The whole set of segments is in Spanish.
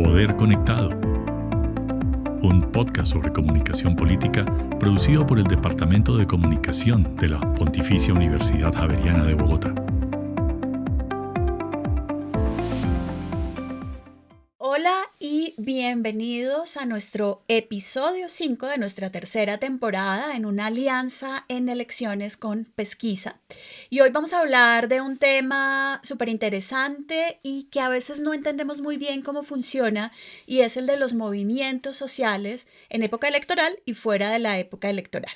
Poder Conectado, un podcast sobre comunicación política producido por el Departamento de Comunicación de la Pontificia Universidad Javeriana de Bogotá. Hola y bienvenidos a nuestro episodio 5 de nuestra tercera temporada en una alianza en elecciones con Pesquisa. Y hoy vamos a hablar de un tema súper interesante y que a veces no entendemos muy bien cómo funciona, y es el de los movimientos sociales en época electoral y fuera de la época electoral.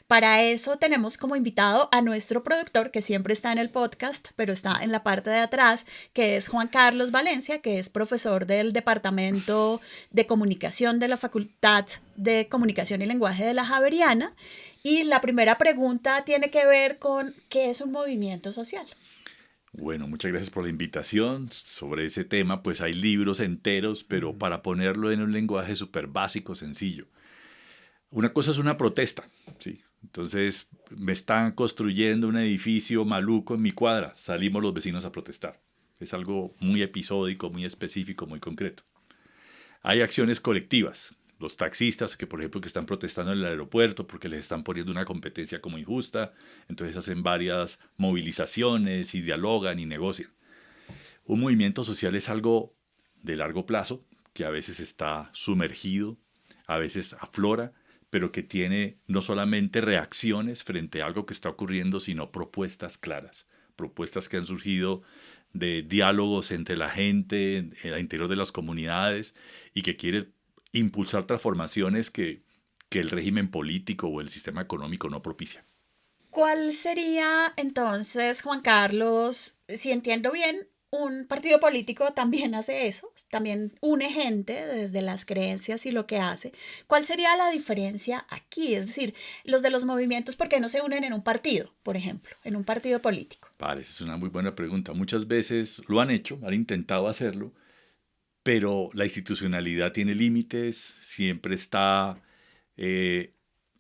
Para eso tenemos como invitado a nuestro productor, que siempre está en el podcast, pero está en la parte de atrás, que es Juan Carlos Valencia, que es profesor del Departamento de Comunicación de la Facultad de Comunicación y Lenguaje de la Javeriana. Y la primera pregunta tiene que ver con ¿qué es un movimiento social? Bueno, muchas gracias por la invitación. Sobre ese tema, pues hay libros enteros, pero para ponerlo en un lenguaje súper básico, sencillo. Una cosa es una protesta, ¿sí? Entonces, me están construyendo un edificio maluco en mi cuadra. Salimos los vecinos a protestar. Es algo muy episódico, muy específico, muy concreto. Hay acciones colectivas. Los taxistas que, por ejemplo, que están protestando en el aeropuerto porque les están poniendo una competencia como injusta, entonces hacen varias movilizaciones y dialogan y negocian. Un movimiento social es algo de largo plazo, que a veces está sumergido, a veces aflora, pero que tiene no solamente reacciones frente a algo que está ocurriendo, sino propuestas claras, propuestas que han surgido de diálogos entre la gente, en el interior de las comunidades, y que quiere impulsar transformaciones que el régimen político o el sistema económico no propicia. ¿Cuál sería entonces, Juan Carlos, si entiendo bien, un partido político también hace eso, también une gente desde las creencias y lo que hace? ¿Cuál sería la diferencia aquí? Es decir, los de los movimientos, ¿por qué no se unen en un partido, por ejemplo, en un partido político? Vale, esa es una muy buena pregunta. Muchas veces lo han hecho, han intentado hacerlo, pero la institucionalidad tiene límites, siempre está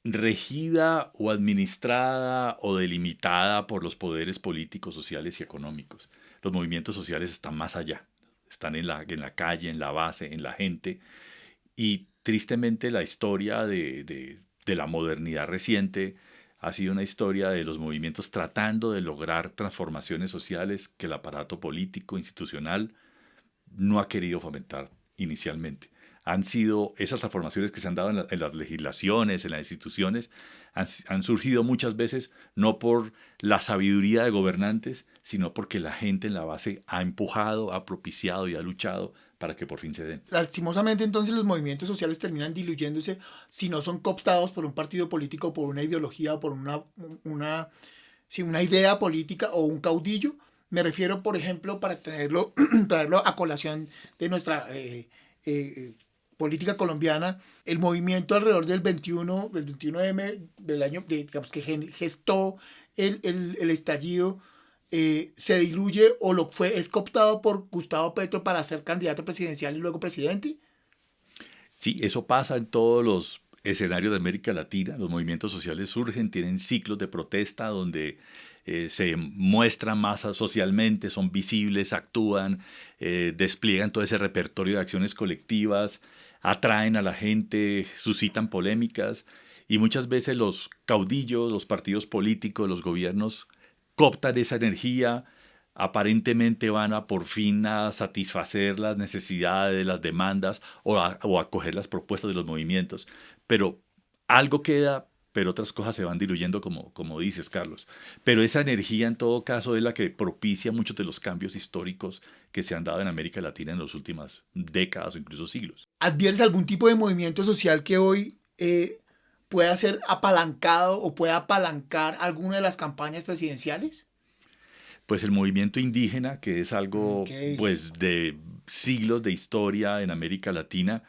regida o administrada o delimitada por los poderes políticos, sociales y económicos. Los movimientos sociales están más allá, están en la calle, en la base, en la gente, y tristemente la historia de la modernidad reciente ha sido una historia de los movimientos tratando de lograr transformaciones sociales que el aparato político, institucional, no ha querido fomentar inicialmente. Han sido esas transformaciones que se han dado en las legislaciones, en las instituciones, han surgido muchas veces no por la sabiduría de gobernantes, sino porque la gente en la base ha empujado, ha propiciado y ha luchado para que por fin se den. Lastimosamente, entonces, los movimientos sociales terminan diluyéndose si no son cooptados por un partido político, por una ideología o por una idea política o un caudillo. Me refiero, por ejemplo, para traerlo a colación de nuestra política colombiana, el movimiento alrededor del 21M del año, digamos, que gestó el estallido, se diluye o es cooptado por Gustavo Petro para ser candidato presidencial y luego presidente. Sí, eso pasa en todos los escenarios de América Latina. Los movimientos sociales surgen, tienen ciclos de protesta donde se muestran más socialmente, son visibles, actúan, despliegan todo ese repertorio de acciones colectivas, atraen a la gente, suscitan polémicas, y muchas veces los caudillos, los partidos políticos, los gobiernos cooptan esa energía, aparentemente van a por fin a satisfacer las necesidades, las demandas o a acoger las propuestas de los movimientos, pero algo queda, pero otras cosas se van diluyendo, como dices, Carlos. Pero esa energía, en todo caso, es la que propicia muchos de los cambios históricos que se han dado en América Latina en las últimas décadas o incluso siglos. ¿Adviertes algún tipo de movimiento social que hoy pueda ser apalancado o pueda apalancar alguna de las campañas presidenciales? Pues el movimiento indígena, que es algo pues de siglos de historia en América Latina,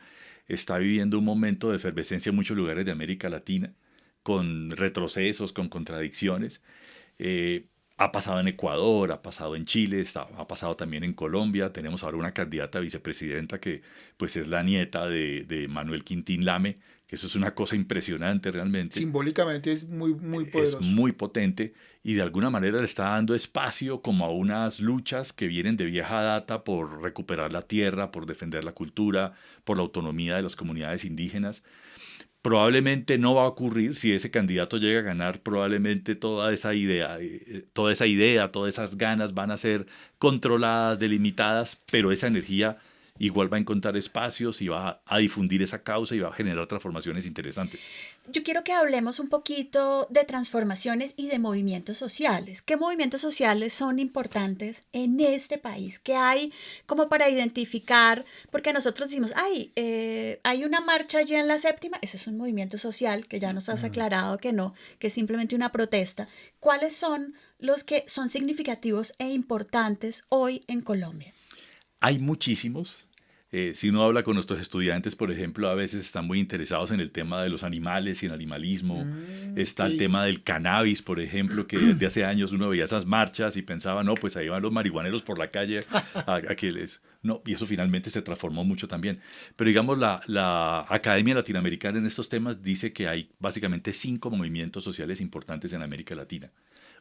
está viviendo un momento de efervescencia en muchos lugares de América Latina, con retrocesos, con contradicciones. Ha pasado en Ecuador, ha pasado en Chile, ha pasado también en Colombia. Tenemos ahora una candidata a vicepresidenta que pues es la nieta de Manuel Quintín Lame, que eso es una cosa impresionante realmente. Simbólicamente es muy, muy poderoso. Es muy potente y de alguna manera le está dando espacio como a unas luchas que vienen de vieja data por recuperar la tierra, por defender la cultura, por la autonomía de las comunidades indígenas. Probablemente no va a ocurrir si ese candidato llega a ganar, probablemente toda esa idea, todas esas ganas van a ser controladas, delimitadas, pero esa energía igual va a encontrar espacios y va a difundir esa causa y va a generar transformaciones interesantes. Yo quiero que hablemos un poquito de transformaciones y de movimientos sociales. ¿Qué movimientos sociales son importantes en este país? ¿Qué hay como para identificar? Porque nosotros decimos, hay una marcha allí en la séptima, eso es un movimiento social, que ya nos has aclarado que no, que es simplemente una protesta. ¿Cuáles son los que son significativos e importantes hoy en Colombia? Hay muchísimos. Si uno habla con nuestros estudiantes, por ejemplo, a veces están muy interesados en el tema de los animales y el animalismo. Está el tema del cannabis, por ejemplo, que desde hace años uno veía esas marchas y pensaba, no, pues ahí van los marihuaneros por la calle No, y eso finalmente se transformó mucho también. Pero digamos, la Academia Latinoamericana en estos temas dice que hay básicamente 5 movimientos sociales importantes en América Latina.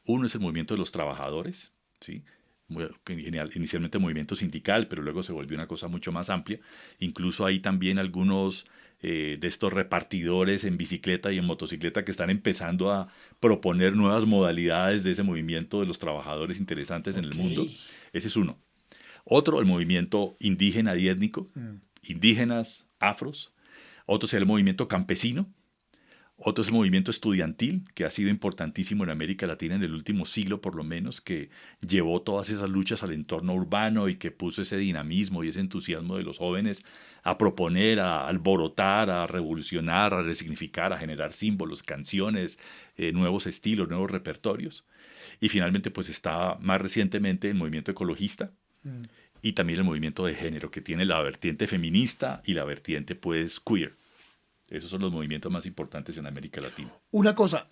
Uno es el movimiento de los trabajadores, ¿sí? Inicialmente movimiento sindical, pero luego se volvió una cosa mucho más amplia. Incluso hay también algunos de estos repartidores en bicicleta y en motocicleta que están empezando a proponer nuevas modalidades de ese movimiento de los trabajadores interesantes en el mundo. Ese es uno. Otro, el movimiento indígena y étnico, indígenas, afros. Otro sería el movimiento campesino. Otro es el movimiento estudiantil, que ha sido importantísimo en América Latina en el último siglo por lo menos, que llevó todas esas luchas al entorno urbano y que puso ese dinamismo y ese entusiasmo de los jóvenes a proponer, a alborotar, a revolucionar, a resignificar, a generar símbolos, canciones, nuevos estilos, nuevos repertorios. Y finalmente pues está más recientemente el movimiento ecologista y también el movimiento de género, que tiene la vertiente feminista y la vertiente pues queer. Esos son los movimientos más importantes en América Latina. Una cosa,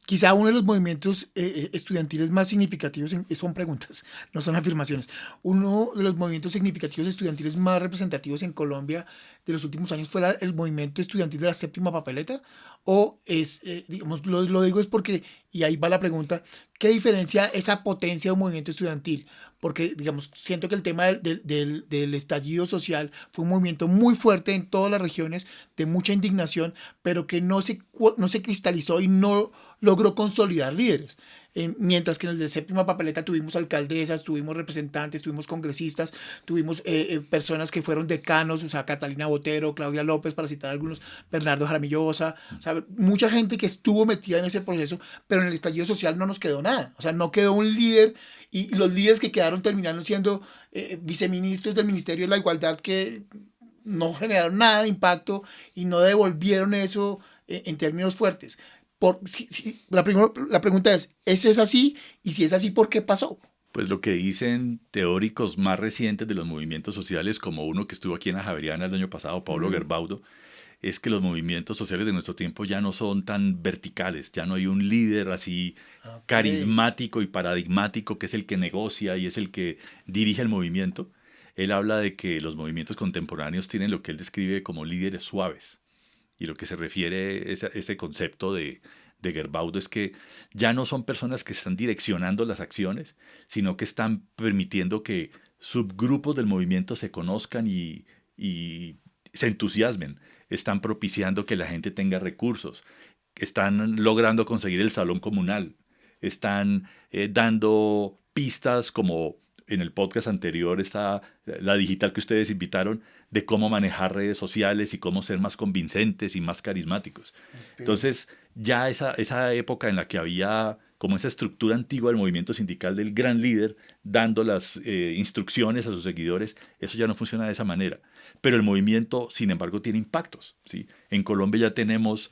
quizá uno de los movimientos estudiantiles más significativos, son preguntas, no son afirmaciones, uno de los movimientos significativos estudiantiles más representativos en Colombia de los últimos años fue el movimiento estudiantil de la séptima papeleta, o es, digamos, lo digo es porque, y ahí va la pregunta, ¿qué diferencia esa potencia de un movimiento estudiantil? Porque, digamos, siento que el tema del estallido social fue un movimiento muy fuerte en todas las regiones, de mucha indignación, pero que no se cristalizó y no logró consolidar líderes. Mientras que en el de séptima papeleta tuvimos alcaldesas, tuvimos representantes, tuvimos congresistas, tuvimos personas que fueron decanos, o sea, Catalina Botero, Claudia López, para citar algunos, Bernardo Jaramillo Osa, o sea, mucha gente que estuvo metida en ese proceso, pero en el estallido social no nos quedó nada, o sea, no quedó un líder, y los líderes que quedaron terminaron siendo viceministros del Ministerio de la Igualdad que no generaron nada de impacto y no devolvieron eso en términos fuertes. La pregunta es, ¿eso es así? Y si es así, ¿por qué pasó? Pues lo que dicen teóricos más recientes de los movimientos sociales, como uno que estuvo aquí en la Javeriana el año pasado, Pablo Gerbaudo, es que los movimientos sociales de nuestro tiempo ya no son tan verticales, ya no hay un líder así carismático y paradigmático que es el que negocia y es el que dirige el movimiento. Él habla de que los movimientos contemporáneos tienen lo que él describe como líderes suaves. Y lo que se refiere a ese concepto de Gerbaudo es que ya no son personas que están direccionando las acciones, sino que están permitiendo que subgrupos del movimiento se conozcan y se entusiasmen. Están propiciando que la gente tenga recursos. Están logrando conseguir el salón comunal. Están dando pistas como en el podcast anterior está la digital que ustedes invitaron, de cómo manejar redes sociales y cómo ser más convincentes y más carismáticos. Entonces, ya esa época en la que había como esa estructura antigua del movimiento sindical del gran líder dando las instrucciones a sus seguidores, eso ya no funciona de esa manera. Pero el movimiento, sin embargo, tiene impactos, ¿sí? En Colombia ya tenemos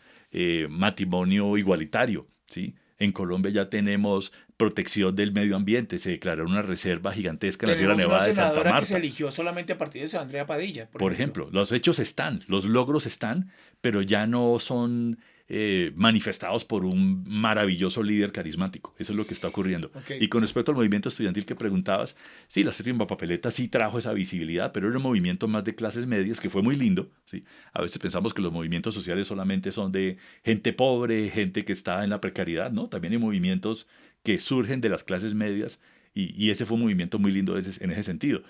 matrimonio igualitario, ¿sí? En Colombia ya tenemos protección del medio ambiente. Se declaró una reserva gigantesca en la Sierra Nevada de Santa Marta. Tenemos una senadora que se eligió solamente a partir de Andrea Padilla. Por ejemplo, los hechos están, los logros están, pero ya no son manifestados por un maravilloso líder carismático. Eso es lo que está ocurriendo. Okay. Y con respecto al movimiento estudiantil que preguntabas, sí, la séptima papeleta sí trajo esa visibilidad, pero era un movimiento más de clases medias que fue muy lindo, ¿sí? A veces pensamos que los movimientos sociales solamente son de gente pobre, gente que está en la precariedad, ¿no? También hay movimientos que surgen de las clases medias y ese fue un movimiento muy lindo en ese sentido.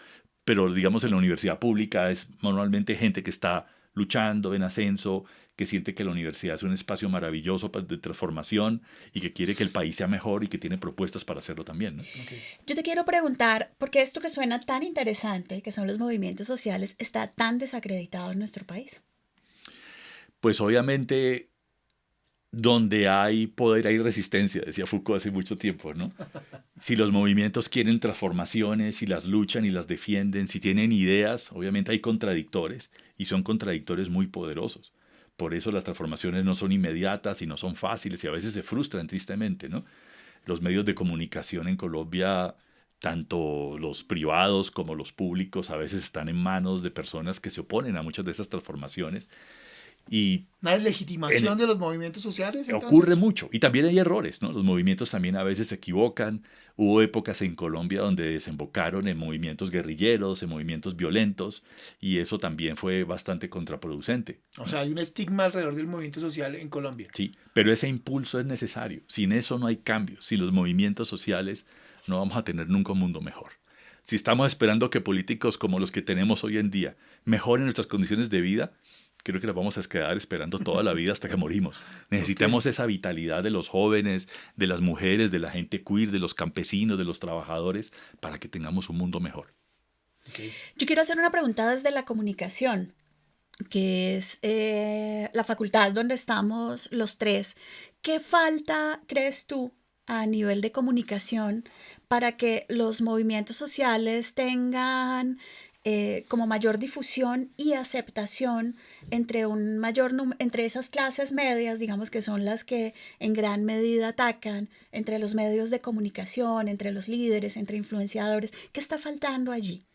Pero digamos en la universidad pública es normalmente gente que está luchando en ascenso, que siente que la universidad es un espacio maravilloso de transformación y que quiere que el país sea mejor y que tiene propuestas para hacerlo también, ¿no? Okay. Yo te quiero preguntar, ¿por qué esto que suena tan interesante, que son los movimientos sociales, está tan desacreditado en nuestro país? Pues obviamente donde hay poder hay resistencia, decía Foucault hace mucho tiempo, ¿no? Si los movimientos quieren transformaciones, si las luchan y las defienden, si tienen ideas, obviamente hay contradictores y son contradictores muy poderosos. Por eso las transformaciones no son inmediatas y no son fáciles y a veces se frustran tristemente, ¿no? Los medios de comunicación en Colombia, tanto los privados como los públicos, a veces están en manos de personas que se oponen a muchas de esas transformaciones. Y ¿una deslegitimación de los movimientos sociales? Entonces? Ocurre mucho. Y también hay errores, ¿no? Los movimientos también a veces se equivocan. Hubo épocas en Colombia donde desembocaron en movimientos guerrilleros, en movimientos violentos, y eso también fue bastante contraproducente. O sea, hay un estigma alrededor del movimiento social en Colombia. Sí, pero ese impulso es necesario. Sin eso no hay cambios. Sin los movimientos sociales no vamos a tener nunca un mundo mejor. Si estamos esperando que políticos como los que tenemos hoy en día mejoren nuestras condiciones de vida, creo que las vamos a quedar esperando toda la vida hasta que morimos. Necesitamos esa vitalidad de los jóvenes, de las mujeres, de la gente queer, de los campesinos, de los trabajadores, para que tengamos un mundo mejor. Okay. Yo quiero hacer una pregunta desde la comunicación, que es la facultad donde estamos los tres. ¿Qué falta, crees tú, a nivel de comunicación para que los movimientos sociales tengan como mayor difusión y aceptación entre entre esas clases medias, digamos, que son las que en gran medida atacan, entre los medios de comunicación, entre los líderes, entre influenciadores? ¿Qué está faltando allí?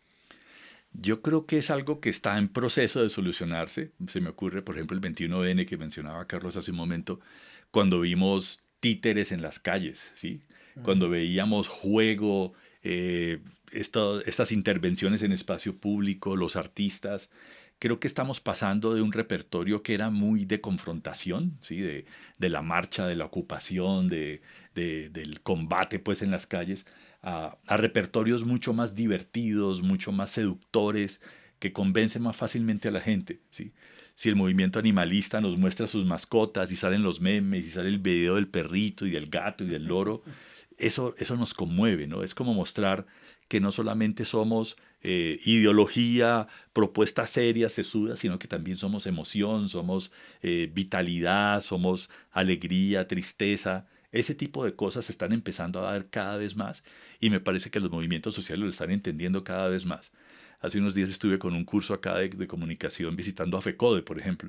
Yo creo que es algo que está en proceso de solucionarse. Se me ocurre, por ejemplo, el 21N que mencionaba Carlos hace un momento, cuando vimos títeres en las calles, ¿sí? Cuando veíamos juego, estas intervenciones en espacio público, los artistas. Creo que estamos pasando de un repertorio que era muy de confrontación, ¿sí? de la marcha, de la ocupación, del combate pues, en las calles, a repertorios mucho más divertidos, mucho más seductores, que convencen más fácilmente a la gente, ¿sí? Si el movimiento animalista nos muestra sus mascotas y salen los memes y sale el video del perrito y del gato y del loro, eso nos conmueve, ¿no? Es como mostrar que no solamente somos ideología, propuestas serias, sesudas, sino que también somos emoción, somos vitalidad, somos alegría, tristeza. Ese tipo de cosas se están empezando a dar cada vez más y me parece que los movimientos sociales lo están entendiendo cada vez más. Hace unos días estuve con un curso acá de comunicación visitando a FECODE, por ejemplo,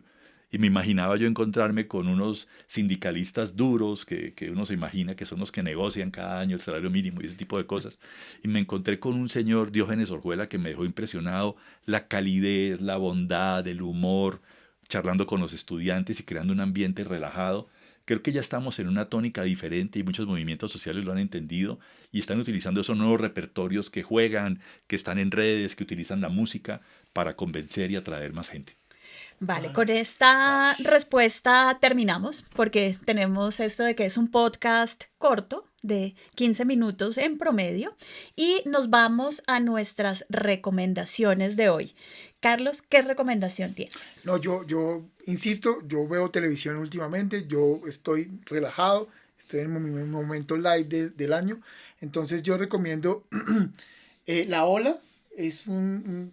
y me imaginaba yo encontrarme con unos sindicalistas duros que uno se imagina que son los que negocian cada año el salario mínimo y ese tipo de cosas. Y me encontré con un señor, Diógenes Orjuela, que me dejó impresionado, la calidez, la bondad, el humor, charlando con los estudiantes y creando un ambiente relajado. Creo que ya estamos en una tónica diferente y muchos movimientos sociales lo han entendido y están utilizando esos nuevos repertorios que juegan, que están en redes, que utilizan la música para convencer y atraer más gente. Vale, con esta respuesta terminamos porque tenemos esto de que es un podcast corto de 15 minutos en promedio y nos vamos a nuestras recomendaciones de hoy. Carlos, ¿qué recomendación tienes? No, yo insisto, yo veo televisión últimamente, yo estoy relajado, estoy en mi momento light del año, entonces yo recomiendo La Ola, es una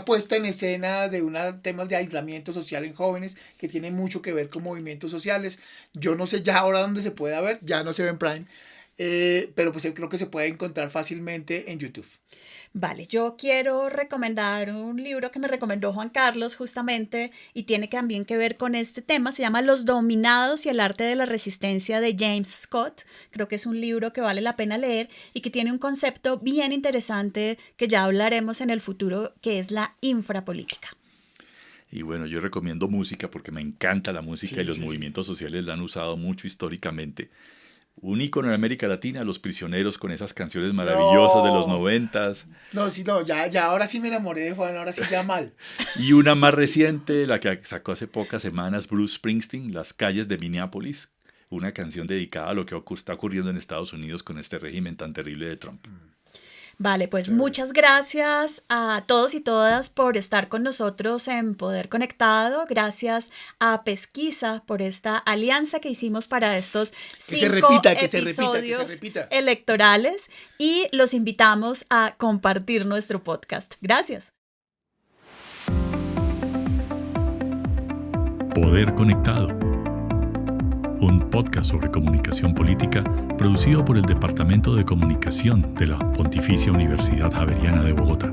puesta en escena de temas de aislamiento social en jóvenes que tiene mucho que ver con movimientos sociales. Yo no sé ya ahora dónde se puede ver, ya no se ve en Prime, pero pues creo que se puede encontrar fácilmente en YouTube. Vale, yo quiero recomendar un libro que me recomendó Juan Carlos justamente y tiene también que ver con este tema. Se llama Los Dominados y el Arte de la Resistencia de James Scott. Creo que es un libro que vale la pena leer y que tiene un concepto bien interesante que ya hablaremos en el futuro, que es la infrapolítica. Y bueno, yo recomiendo música porque me encanta la música Sí, y los sí, sí. movimientos sociales la han usado mucho históricamente. Un ícono en América Latina, Los Prisioneros, con esas canciones maravillosas de los No, 90s. no, sí, no, ya ahora sí me enamoré de Juan, ahora sí ya mal. Y una más reciente, la que sacó hace pocas semanas, Bruce Springsteen, Las calles de Minneapolis, una canción dedicada a lo que está ocurriendo en Estados Unidos con este régimen tan terrible de Trump. Vale, pues Chévere. muchas gracias a todos y todas por estar con nosotros en Poder Conectado. Gracias a Pesquisa por esta alianza que hicimos para estos se 5 repita, que se repita, que se episodios repita. electorales y los invitamos a compartir nuestro podcast. Gracias. Poder Conectado, un podcast sobre comunicación política producido por el Departamento de Comunicación de la Pontificia Universidad Javeriana de Bogotá.